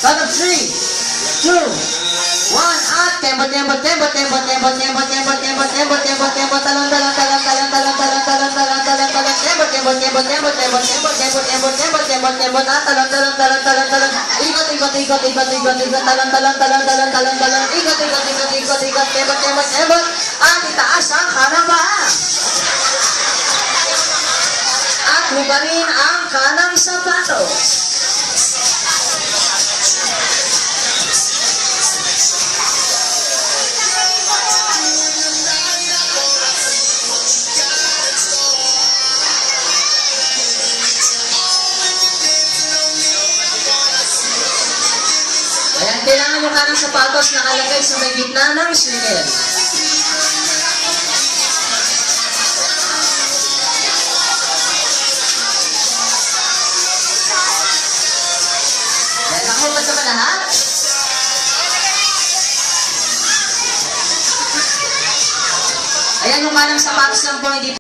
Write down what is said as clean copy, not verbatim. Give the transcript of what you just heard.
Count of 3, 2, 1, at tempo, tempo, tempo, tempo, tempo, tempo, tempo, tempo, tempo, tempo, tempo, talon, talon, talon, talon, talon, talon, talon, talon, talon, talon, tempo, tempo, tempo, tempo, tempo, tempo, tempo, tempo, tempo, tempo, tempo, talon, talon, talon, talon, talon, ikot, ikot, ikot, ikot, ikot, ikot, talon, talon, talon, talon, talon, talon, ikot, ikot, ikot, ikot, ikot, tempo, tempo, tempo, at itaas ang kanang paa. At hubarin ang kanang sapatos. Ayan, kailangan yung kanang sapatos nakalagay sa may gitna ng sneaker. Ayan, nakuha sa lahat. Ayan yung kanang sapatos lang po, hindi